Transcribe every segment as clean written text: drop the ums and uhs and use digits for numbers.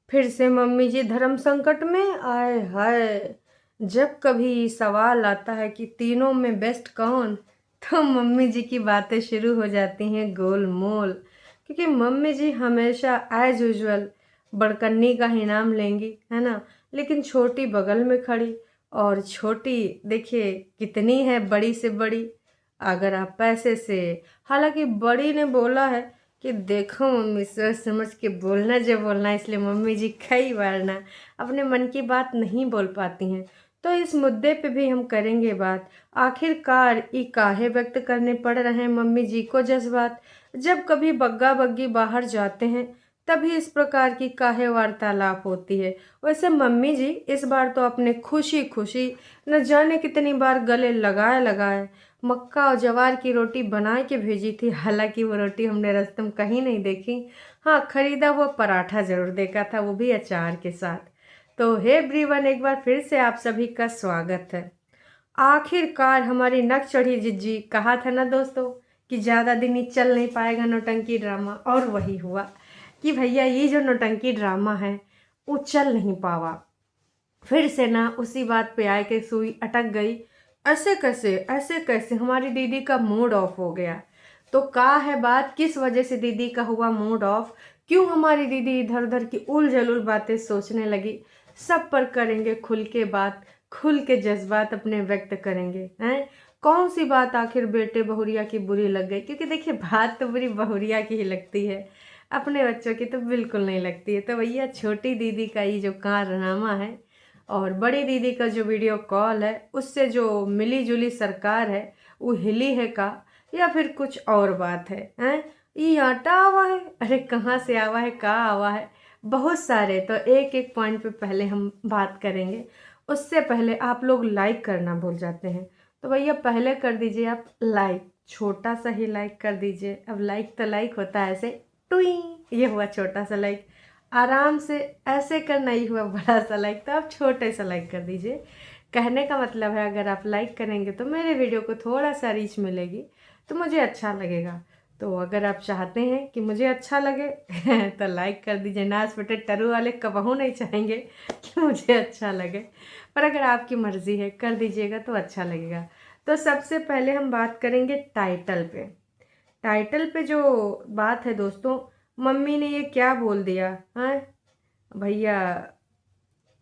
फिर से मम्मी जी धर्म संकट में आए हाय। जब कभी सवाल आता है कि तीनों में बेस्ट कौन, तो मम्मी जी की बातें शुरू हो जाती हैं गोलमोल। क्योंकि मम्मी जी हमेशा एज यूजुअल बड़कन्नी का ही नाम लेंगी, है ना। लेकिन छोटी बगल में खड़ी, और छोटी देखिए कितनी है, बड़ी से बड़ी। अगर आप पैसे से, हालांकि बड़ी ने बोला है कि देखो मम्मी सोच समझ के बोलना जो बोलना है, इसलिए मम्मी जी कई बार ना अपने मन की बात नहीं बोल पाती हैं। तो इस मुद्दे पे भी हम करेंगे बात। आखिरकार ई काहे व्यक्त करने पड़ रहे हैं मम्मी जी को जज्बात। जब कभी बग्गा बग्गी बाहर जाते हैं तभी इस प्रकार की काहे वार्तालाप होती है। वैसे मम्मी जी इस बार तो अपने खुशी खुशी न जाने कितनी बार गले लगाए लगाए मक्का और जवार की रोटी बना के भेजी थी। हालांकि वो रोटी हमने रास्ते में कहीं नहीं देखी। हाँ, खरीदा हुआ पराठा जरूर देखा था, वो भी अचार के साथ। तो हे एवरीवन, एक बार फिर से आप सभी का स्वागत है। आखिरकार हमारी नक चढ़ी जिज्जी, कहा था ना दोस्तों कि ज़्यादा दिन ही चल नहीं पाएगा नौटंकी ड्रामा, और वही हुआ कि भैया ये जो नौटंकी ड्रामा है वो चल नहीं पावा। फिर से ना उसी बात पे आए के सुई अटक गई। ऐसे कैसे हमारी दीदी का मूड ऑफ हो गया। तो का है बात, किस वजह से दीदी का हुआ मूड ऑफ, क्यों हमारी दीदी इधर उधर की उल जलुल बातें सोचने लगी, सब पर करेंगे खुल के बात। खुल के जज्बात अपने व्यक्त करेंगे। हैं, कौन सी बात आखिर बेटे बहुरिया की बुरी लग गई, क्योंकि देखिए बात तो बुरी बहुरिया की ही लगती है, अपने बच्चों की तो बिल्कुल नहीं लगती है। तो भैया छोटी दीदी का ये जो कारनामा है और बड़ी दीदी का जो वीडियो कॉल है, उससे जो मिली जुली सरकार है वो हिली है का, या फिर कुछ और बात है। हैं, ये आटा आवा है, अरे कहाँ से आवा है, कहाँ आवा है, बहुत सारे। तो एक एक पॉइंट पे पहले हम बात करेंगे। उससे पहले आप लोग लाइक करना भूल जाते हैं, तो भैया पहले कर दीजिए आप लाइक, छोटा सा ही लाइक कर दीजिए। अब लाइक तो लाइक होता है ऐसे टुई, ये हुआ छोटा सा लाइक। आराम से ऐसे करना ही हुआ बड़ा सा लाइक, तो आप छोटे सा लाइक कर दीजिए। कहने का मतलब है अगर आप लाइक करेंगे तो मेरे वीडियो को थोड़ा सा रीच मिलेगी, तो मुझे अच्छा लगेगा। तो अगर आप चाहते हैं कि मुझे अच्छा लगे तो लाइक कर दीजिए। नाच बेटे टरू वाले कबहू नहीं चाहेंगे कि मुझे अच्छा लगे, पर अगर आपकी मर्ज़ी है कर दीजिएगा तो अच्छा लगेगा। तो सबसे पहले हम बात करेंगे टाइटल पे। टाइटल पे जो बात है दोस्तों, मम्मी ने ये क्या बोल दिया है भैया।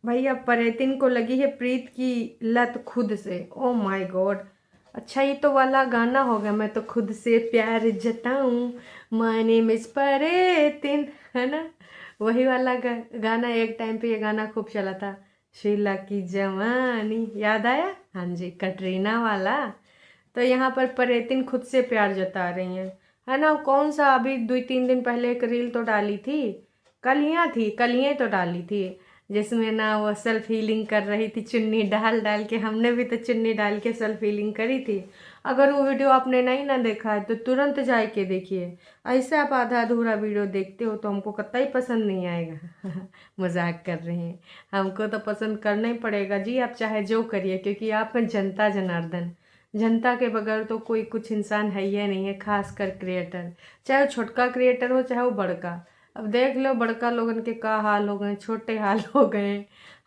भैया परेतिन को लगी है प्रीत की लत खुद से। ओ माय गॉड, अच्छा ये तो वाला गाना हो गया, मैं तो खुद से प्यार जताऊं, माय नेम इज परेतिन, है ना। वही वाला गाना, एक टाइम पे ये गाना खूब चला था। शीला की जवानी याद आया, हाँ जी, कटरीना वाला। तो यहाँ पर परेतिन खुद से प्यार जता रही हैं, है ना। कौन सा अभी 2-3 दिन पहले एक रील तो डाली थी, कल ही तो डाली थी, जिसमें ना वो सेल्फ हीलिंग कर रही थी चुन्नी डाल डाल के। हमने भी तो चुन्नी डाल के सेल्फ हीलिंग करी थी। अगर वो वीडियो आपने नहीं ना देखा है तो तुरंत जाके के देखिए। ऐसे आप आधा अधूरा वीडियो देखते हो तो हमको कतई पसंद नहीं आएगा मजाक कर रहे हैं, हमको तो पसंद करना ही पड़ेगा जी, आप चाहे जो करिए, क्योंकि आप हैं जनता जनार्दन। जनता के बगैर तो कोई कुछ इंसान है ही नहीं है, खासकर क्रिएटर, चाहे वो छोटका क्रिएटर हो चाहे वो बड़का। अब देख लो बड़का लोगन के का हाल हो गए, छोटे हाल हो गए।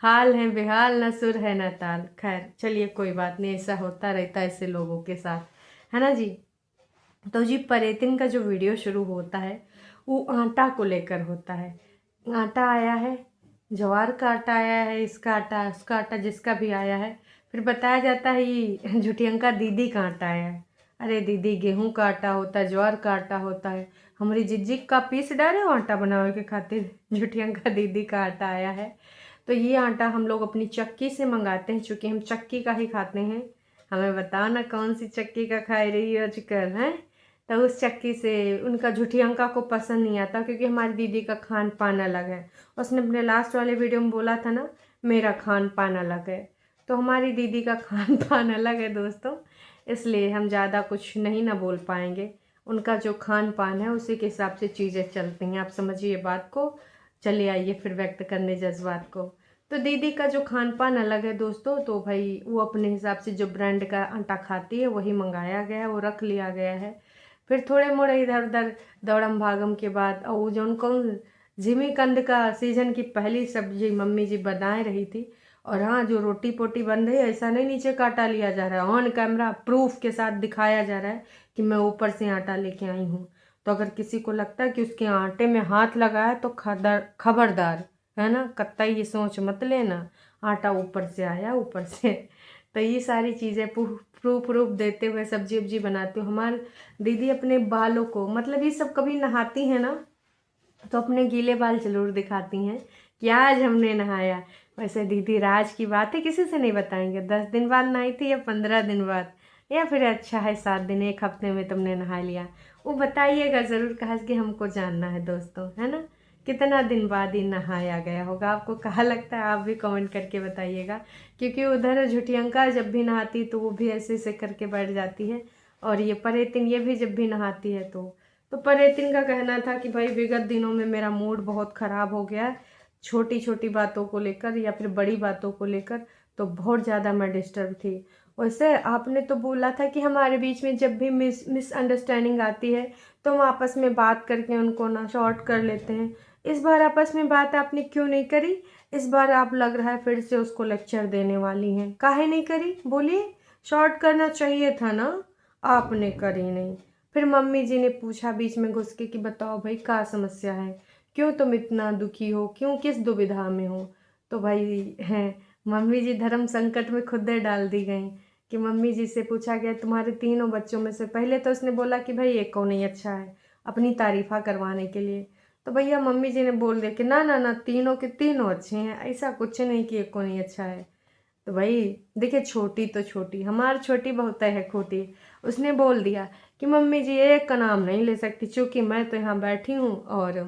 हाल है बेहाल, न सुर है न ताल। खैर चलिए कोई बात नहीं, ऐसा होता रहता है ऐसे लोगों के साथ, है ना जी। तो जी परेतिन का जो वीडियो शुरू होता है वो आटा को लेकर होता है। आटा आया है, ज्वार का आटा आया है, इसका आटा उसका आटा, जिसका भी आया है। फिर बताया जाता है ये झुटियंका दीदी का आटा आया है। अरे दीदी, गेहूं का आटा होता है, ज्वार का आटा होता है, हमारी जिज्जी का पीस डाले हो आटा बनाने के खातिर, झुटियंका दीदी का आटा आया है। तो ये आटा हम लोग अपनी चक्की से मंगाते हैं, चूँकि हम चक्की का ही खाते हैं। हमें बताओ ना कौन सी चक्की का खा रही हो आजकल, हैं। तो उस चक्की से उनका झुठियंका को पसंद नहीं आता, क्योंकि हमारी दीदी का खान पान अलग है। उसने अपने लास्ट वाले वीडियो में बोला था ना, मेरा खान पान अलग है। तो हमारी दीदी का खान पान अलग है दोस्तों, इसलिए हम ज़्यादा कुछ नहीं ना बोल पाएंगे। उनका जो खान पान है उसी के हिसाब से चीज़ें चलती हैं, आप समझिए बात को। चलिए आइए फिर व्यक्त करने जज्बात को। तो दीदी का जो खान पान अलग है दोस्तों, तो भाई वो अपने हिसाब से जो ब्रांड का आटा खाती है वही मंगाया गया है, वो रख लिया गया है। फिर थोड़े मोड़े इधर उधर दौड़म भागम के बाद और वो जो कौन जिमीकंद का सीजन की पहली सब्जी मम्मी जी बनाए रही थी। और हाँ, जो रोटी पोटी बन रही है, ऐसा नहीं नीचे का आटा लिया जा रहा है, ऑन कैमरा प्रूफ के साथ दिखाया जा रहा है कि मैं ऊपर से आटा लेके आई हूँ। तो अगर किसी को लगता है कि उसके आटे में हाथ लगा है तो खबरदार, है ना, कतई ये सोच मत लेना आटा ऊपर से आया ऊपर से। तो ये सारी चीज़ें प्रूफ देते हुए सब्जी उब्जी बनाती हूँ। हमारे दीदी अपने बालों को, मतलब ये सब कभी नहाती हैं ना तो अपने गीले बाल जरूर दिखाती हैं कि आज हमने नहाया। वैसे दीदी राज की बात है, किसी से नहीं बताएंगे। 10 दिन बाद नहाई थी या 15 दिन बाद, या फिर अच्छा है 7 दिन, 1 हफ्ते में तुमने नहा लिया, वो बताइएगा ज़रूर, कहा कि हमको जानना है दोस्तों, है ना, कितना दिन बाद ही नहाया गया होगा। आपको कहा लगता है, आप भी कमेंट करके बताइएगा। क्योंकि उधर झुटियंका जब भी नहाती तो वो भी ऐसे ऐसे करके बैठ जाती है, और ये परेतिन ये भी जब भी नहाती है तो परेतिन का कहना था कि भाई विगत दिनों में मेरा मूड बहुत ख़राब हो गया है, छोटी छोटी बातों को लेकर या फिर बड़ी बातों को लेकर, तो बहुत ज़्यादा मैं डिस्टर्ब थी। वैसे आपने तो बोला था कि हमारे बीच में जब भी मिसअंडरस्टैंडिंग आती है तो हम आपस में बात करके उनको ना शॉर्ट कर लेते हैं। इस बार आपस में बात आपने क्यों नहीं करी? इस बार आप लग रहा है फिर से उसको लेक्चर देने वाली हैं। काहे नहीं करी, बोलिए? शॉर्ट करना चाहिए था ना, आपने करी नहीं। फिर मम्मी जी ने पूछा बीच में घुस के कि बताओ भाई क्या समस्या है, क्यों तुम इतना दुखी हो, क्यों, किस दुविधा में हो? तो भाई हैं, मम्मी जी धर्म संकट में खुद डाल दी गई। कि मम्मी जी से पूछा गया तुम्हारे तीनों बच्चों में से, पहले तो उसने बोला कि भाई एक को नहीं अच्छा है, अपनी तारीफा करवाने के लिए। तो भैया मम्मी जी ने बोल दिया कि ना ना ना, तीनों के तीनों अच्छे हैं, ऐसा कुछ नहीं कि एक को नहीं अच्छा है। तो भाई देखिए, छोटी तो छोटी, हमारी छोटी बहुत है खोटी, उसने बोल दिया कि मम्मी जी एक का नाम नहीं ले सकती, चूँकि मैं तो यहाँ बैठी हूँ और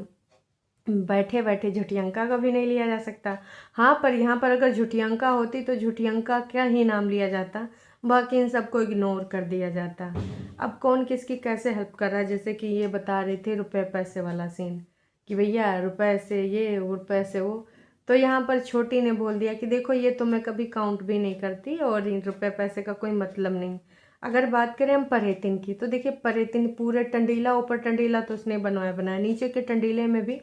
बैठे बैठे झुटियंका का भी नहीं लिया जा सकता। हाँ, पर यहाँ पर अगर झुटियंका होती तो झुटियंका क्या ही नाम लिया जाता, बाकी इन सबको इग्नोर कर दिया जाता। अब कौन किसकी कैसे हेल्प कर रहा है, जैसे कि ये बता रहे थे रुपए पैसे वाला सीन, कि भैया रुपए से ये रुपए से वो। तो यहाँ पर छोटी ने बोल दिया कि देखो ये तो मैं कभी काउंट भी नहीं करती और इन रुपए पैसे का कोई मतलब नहीं। अगर बात करें हम परेतिन की, तो देखिए परेतिन पूरे टंडीला, ऊपर टंडीला तो उसने बनाया, नीचे के टंडीले में भी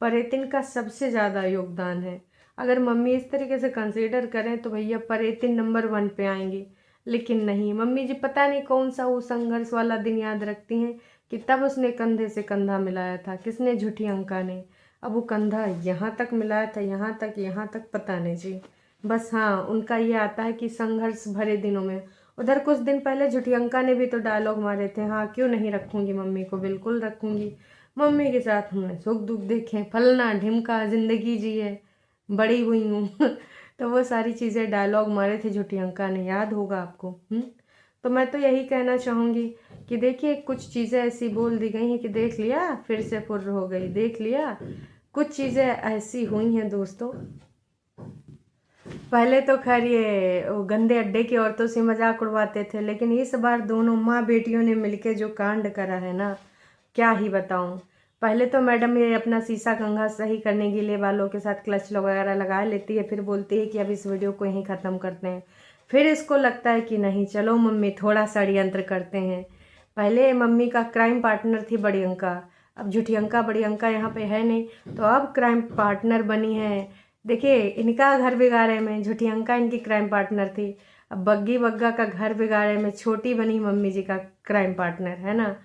परेतिन का सबसे ज़्यादा योगदान है। अगर मम्मी इस तरीके से कंसीडर करें तो भैया परेतिन नंबर 1 पे आएंगी। लेकिन नहीं, मम्मी जी पता नहीं कौन सा वो संघर्ष वाला दिन याद रखती हैं कि तब उसने कंधे से कंधा मिलाया था, किसने, झुटियंका ने। अब वो कंधा यहाँ तक मिलाया था, यहाँ तक पता नहीं जी। बस हाँ, उनका ये आता है कि संघर्ष भरे दिनों में। उधर कुछ दिन पहले झुटियंका ने भी तो डायलॉग मारे थे, हाँ क्यों नहीं रखूँगी मम्मी को, बिल्कुल रखूँगी, मम्मी के साथ हमने सुख दुख देखे, फलना ढिमका, जिंदगी जी है, बड़ी हुई हूँ। तो वो सारी चीज़ें डायलॉग मारे थे झुटियंका ने, याद होगा आपको। तो मैं तो यही कहना चाहूँगी कि देखिए कुछ चीज़ें ऐसी बोल दी गई हैं कि देख लिया फिर से फुर्र हो गई, देख लिया। कुछ चीज़ें ऐसी हुई हैं दोस्तों, पहले तो खैर ये वो गंदे अड्डे की औरतों से मजाक उड़वाते थे, लेकिन इस बार दोनों माँ बेटियों ने मिलके जो कांड करा है ना, क्या ही बताऊं। पहले तो मैडम ये अपना शीशा कंघा सही करने के लिए बालों के साथ क्लच वगैरह लगा लेती है, फिर बोलती है कि अब इस वीडियो को यहीं ख़त्म करते हैं। फिर इसको लगता है कि नहीं चलो मम्मी थोड़ा षड्यंत्र करते हैं। पहले मम्मी का क्राइम पार्टनर थी बड़ी अंका, अब झुटियंका बड़ी अंका यहाँ पे है नहीं, तो अब क्राइम पार्टनर बनी है। देखिए इनका घर बिगाड़े में झुटियंका इनकी क्राइम पार्टनर थी, अब बग्गी बग्गा का घर बिगाड़े में छोटी बनी मम्मी जी का क्राइम पार्टनर, है ना।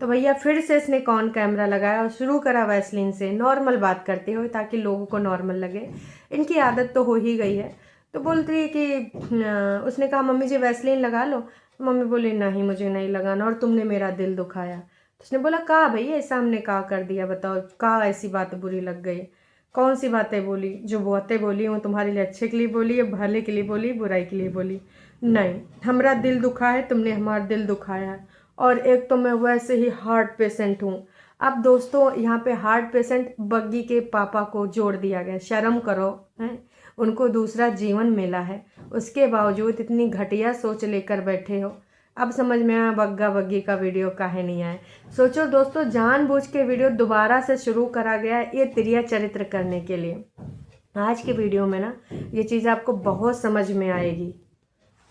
तो भैया फिर से इसने कौन कैमरा लगाया और शुरू करा वैसलीन से नॉर्मल बात करते हुए, ताकि लोगों को नॉर्मल लगे। इनकी आदत तो हो ही गई है। तो बोलती है कि उसने कहा मम्मी जी वैसलीन लगा लो, तो मम्मी बोली नहीं मुझे नहीं लगाना और तुमने मेरा दिल दुखाया। तो उसने बोला कहा भैया ऐसा हमने कहा कर दिया, बताओ कहा ऐसी बात बुरी लग गई, कौन सी बातें बोली, जो बातें बोली हूँ तुम्हारे लिए अच्छे के लिए बोली है, भले के लिए बोली, बुराई के लिए बोली? नहीं, हमारा दिल दुखा है, तुमने हमारा दिल दुखाया है। और एक तो मैं वैसे ही हार्ट पेशेंट हूँ। अब दोस्तों यहाँ पे हार्ट पेशेंट बग्गी के पापा को जोड़ दिया गया, शर्म करो हैं, उनको दूसरा जीवन मिला है, उसके बावजूद इतनी घटिया सोच लेकर बैठे हो। अब समझ में आया बग्गा बग्गी का वीडियो काहे नहीं आया। सोचो दोस्तों, जानबूझ के वीडियो दोबारा से शुरू करा गया है ये तिरिया चरित्र करने के लिए। आज के वीडियो में ना ये चीज़ आपको बहुत समझ में आएगी।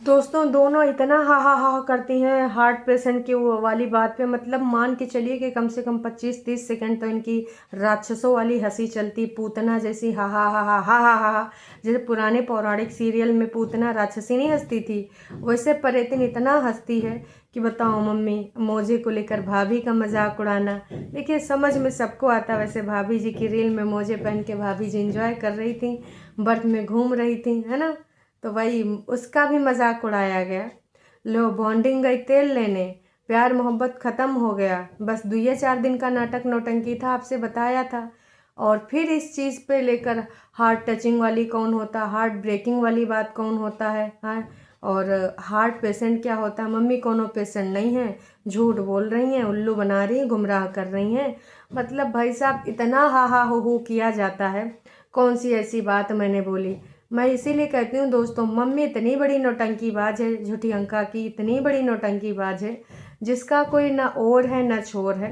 दोस्तों दोनों इतना हा करती हैं हार्ट पेशेंट की वो वाली बात पे, मतलब मान के चलिए कि कम से कम 25-30 सेकंड तो इनकी राक्षसों वाली हंसी चलती, पूतना जैसी हा। जैसे पुराने पौराणिक सीरियल में पूतना राक्षसी नहीं हंसती थी, वैसे परेतिन इतना हंसती है कि बताओ मम्मी। मोजे को लेकर भाभी का मजाक उड़ाना, देखिए समझ में सबको आता। वैसे भाभी जी की रील में मोजे पहन के भाभी जी इंजॉय कर रही थी, बर्फ में घूम रही थी, है ना। तो वही उसका भी मजाक उड़ाया गया। लो बॉन्डिंग गई तेल लेने, प्यार मोहब्बत ख़त्म हो गया, बस 2-4 दिन का नाटक नौटंकी था, आपसे बताया था। और फिर इस चीज़ पे लेकर हार्ट टचिंग वाली कौन होता, हार्ट ब्रेकिंग वाली बात कौन होता है, हाँ। और हार्ट पेशेंट क्या होता है, मम्मी कोनो पेशेंट नहीं है, झूठ बोल रही हैं, उल्लू बना रही हैं, गुमराह कर रही हैं। मतलब भाई साहब इतना हा हो किया जाता है। कौन सी ऐसी बात मैंने बोली। मैं इसीलिए कहती हूँ दोस्तों, मम्मी इतनी बड़ी नौटंकीबाज है, झूठी अंका की इतनी बड़ी नौटंकीबाज है जिसका कोई ना ओर है ना छोर है।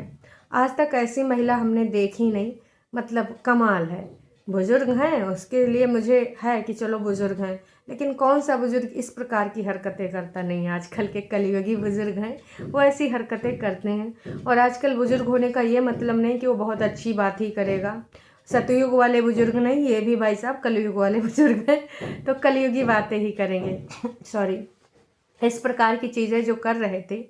आज तक ऐसी महिला हमने देखी नहीं, मतलब कमाल है। बुजुर्ग हैं उसके लिए मुझे है कि चलो बुजुर्ग हैं, लेकिन कौन सा बुजुर्ग इस प्रकार की हरकतें करता नहीं है। आजकल के कलयुगी बुजुर्ग हैं वो ऐसी हरकतें करते हैं। और आजकल बुजुर्ग होने का ये मतलब नहीं कि वो बहुत अच्छी बात ही करेगा। सतयुग वाले बुजुर्ग नहीं, ये भी भाई साहब कलयुग वाले बुजुर्ग हैं, तो कलयुगी बातें ही करेंगे। सॉरी। इस प्रकार की चीज़ें जो कर रहे थे,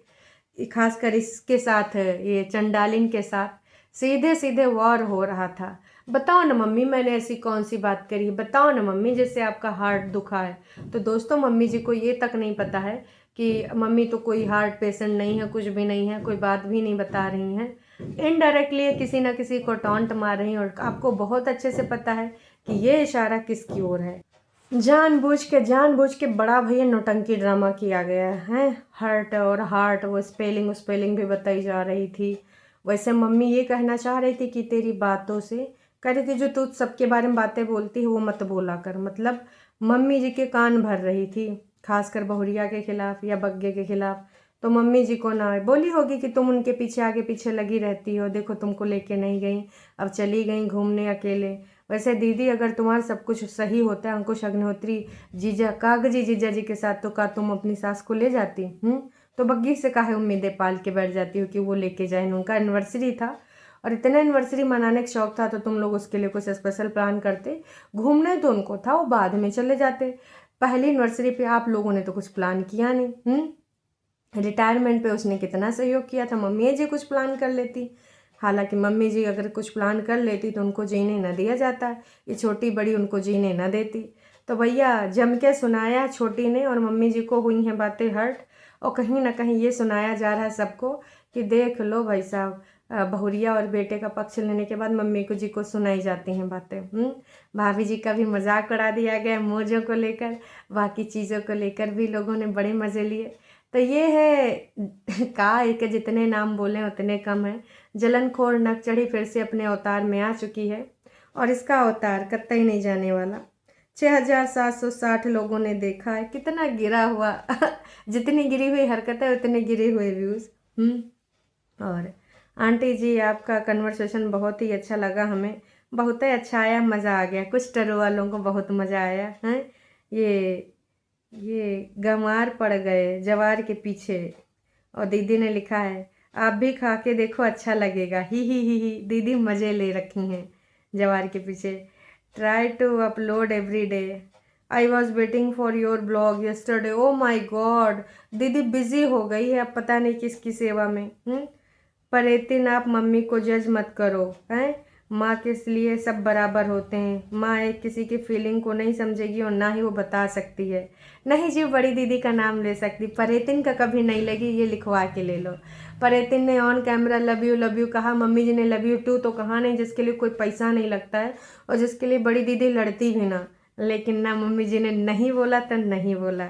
खासकर इसके साथ, ये चंडालिन के साथ सीधे सीधे वॉर हो रहा था। बताओ ना मम्मी मैंने ऐसी कौन सी बात करी, बताओ ना मम्मी जिससे आपका हार्ट दुखा है। तो दोस्तों मम्मी जी को ये तक नहीं पता है कि मम्मी तो कोई हार्ट पेशेंट नहीं है, कुछ भी नहीं है, कोई बात भी नहीं बता रही हैं। इनडायरेक्टली किसी ना किसी को टॉन्ट मार रही हैं, और आपको बहुत अच्छे से पता है कि ये इशारा किसकी ओर है। जानबूझ के बड़ा भैया नौटंकी ड्रामा किया गया है। हर्ट और हार्ट वो स्पेलिंग भी बताई जा रही थी। वैसे मम्मी ये कहना चाह रही थी कि तेरी बातों से, कह रही थी जो तू सबके बारे में बातें बोलती है वो मत बोला कर, मतलब मम्मी जी के कान भर रही थी, खासकर बहुरिया के खिलाफ या बग्गे के खिलाफ। तो मम्मी जी को ना बोली होगी कि तुम उनके पीछे आगे पीछे लगी रहती हो, देखो तुमको लेके नहीं गई, अब चली गई घूमने अकेले। वैसे दीदी अगर तुम्हारा सब कुछ सही होता है, अंकुश अग्निहोत्री जीजा कागजी जीजा जी के साथ, तो का तुम अपनी सास को ले जाती? तो बग्गी से काहे उम्मीदें पाल के बैठ जाती हो कि वो लेके जाए? उनका एनिवर्सरी था और इतना एनिवर्सरी मनाने का शौक था, तो तुम लोग उसके लिए कुछ स्पेशल प्लान करते। घूमने तो उनको था, वो बाद में चले जाते। पहली एनिवर्सरी पे आप लोगों ने तो कुछ प्लान किया नहीं। रिटायरमेंट पे उसने कितना सहयोग किया था, मम्मी जी कुछ प्लान कर लेती। हालांकि मम्मी जी अगर कुछ प्लान कर लेती तो उनको जीने न दिया जाता, ये छोटी बड़ी उनको जीने न देती। तो भैया जम के सुनाया छोटी ने, और मम्मी जी को हुई हैं बातें हर्ट। और कहीं ना कहीं ये सुनाया जा रहा है सबको कि देख लो भाई साहब, बहुरिया और बेटे का पक्ष लेने के बाद मम्मी को जी को सुनाई जाती हैं बातें। भाभी जी का भी मजाक उड़ा दिया गया मौजों को लेकर, बाकी चीज़ों को लेकर भी लोगों ने बड़े मज़े लिए। तो ये है का एक जितने नाम बोले उतने कम है। जलनखोर नक चढ़ी फिर से अपने अवतार में आ चुकी है, और इसका अवतार कतई नहीं जाने वाला। 6760 लोगों ने देखा है, कितना गिरा हुआ जितनी गिरी हुई हरकत है उतने गिरे हुए व्यूज़। और आंटी जी आपका कन्वर्सेशन बहुत ही अच्छा लगा हमें, बहुत ही अच्छा आया, मज़ा आ गया। कुछ टरो वालों को बहुत मज़ा आया है। ये गंवार पड़ गए जवार के पीछे। और दीदी ने लिखा है आप भी खा के देखो अच्छा लगेगा, ही। दीदी मज़े ले रखी हैं जवार के पीछे। Try to upload every day, I was waiting for your blog yesterday. Oh my God, दीदी बिजी हो गई है अब पता नहीं किसकी सेवा में। पर इतने आप मम्मी को जज मत करो, हैं। माँ के लिए सब बराबर होते हैं। माँ एक किसी की फीलिंग को नहीं समझेगी और ना ही वो बता सकती है। नहीं जी बड़ी दीदी का नाम ले सकती, परेतिन का कभी नहीं लगी, ये लिखवा के ले लो। परेतिन ने ऑन कैमरा लव यू कहा, मम्मी जी ने लव यू टू तो कहा नहीं, जिसके लिए कोई पैसा नहीं लगता है और जिसके लिए बड़ी दीदी लड़ती भी ना। लेकिन ना मम्मी जी ने नहीं बोला तो नहीं बोला।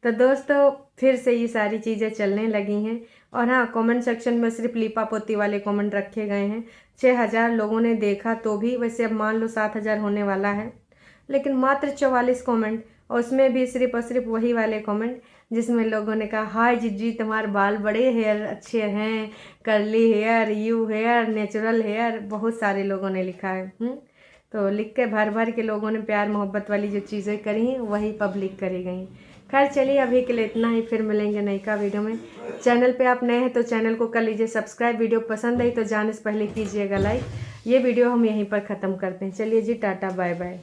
तो दोस्तों फिर से ये सारी चीज़ें चलने लगी हैं। और हाँ, कमेंट सेक्शन में सिर्फ लीपा पोती वाले कमेंट रखे गए हैं। 6000 लोगों ने देखा तो भी, वैसे अब मान लो 7000 होने वाला है, लेकिन मात्र 44 कमेंट, और उसमें भी सिर्फ और सिर्फ वही वाले कमेंट जिसमें लोगों ने कहा हाय जिज्जी तुम्हारे बाल बड़े हेयर अच्छे हैं, curly hair, U hair, natural hair, बहुत सारे लोगों ने लिखा है। तो लिख के भर भर के लोगों ने प्यार मोहब्बत वाली जो चीज़ें करी हैं वही पब्लिक करी गई। खैर चलिए अभी के लिए इतना ही, फिर मिलेंगे नई का वीडियो में। चैनल पे आप नए हैं तो चैनल को कर लीजिए सब्सक्राइब। वीडियो पसंद आई तो जाने से पहले कीजिएगा लाइक। ये वीडियो हम यहीं पर ख़त्म करते हैं। चलिए जी, टाटा बाय बाय।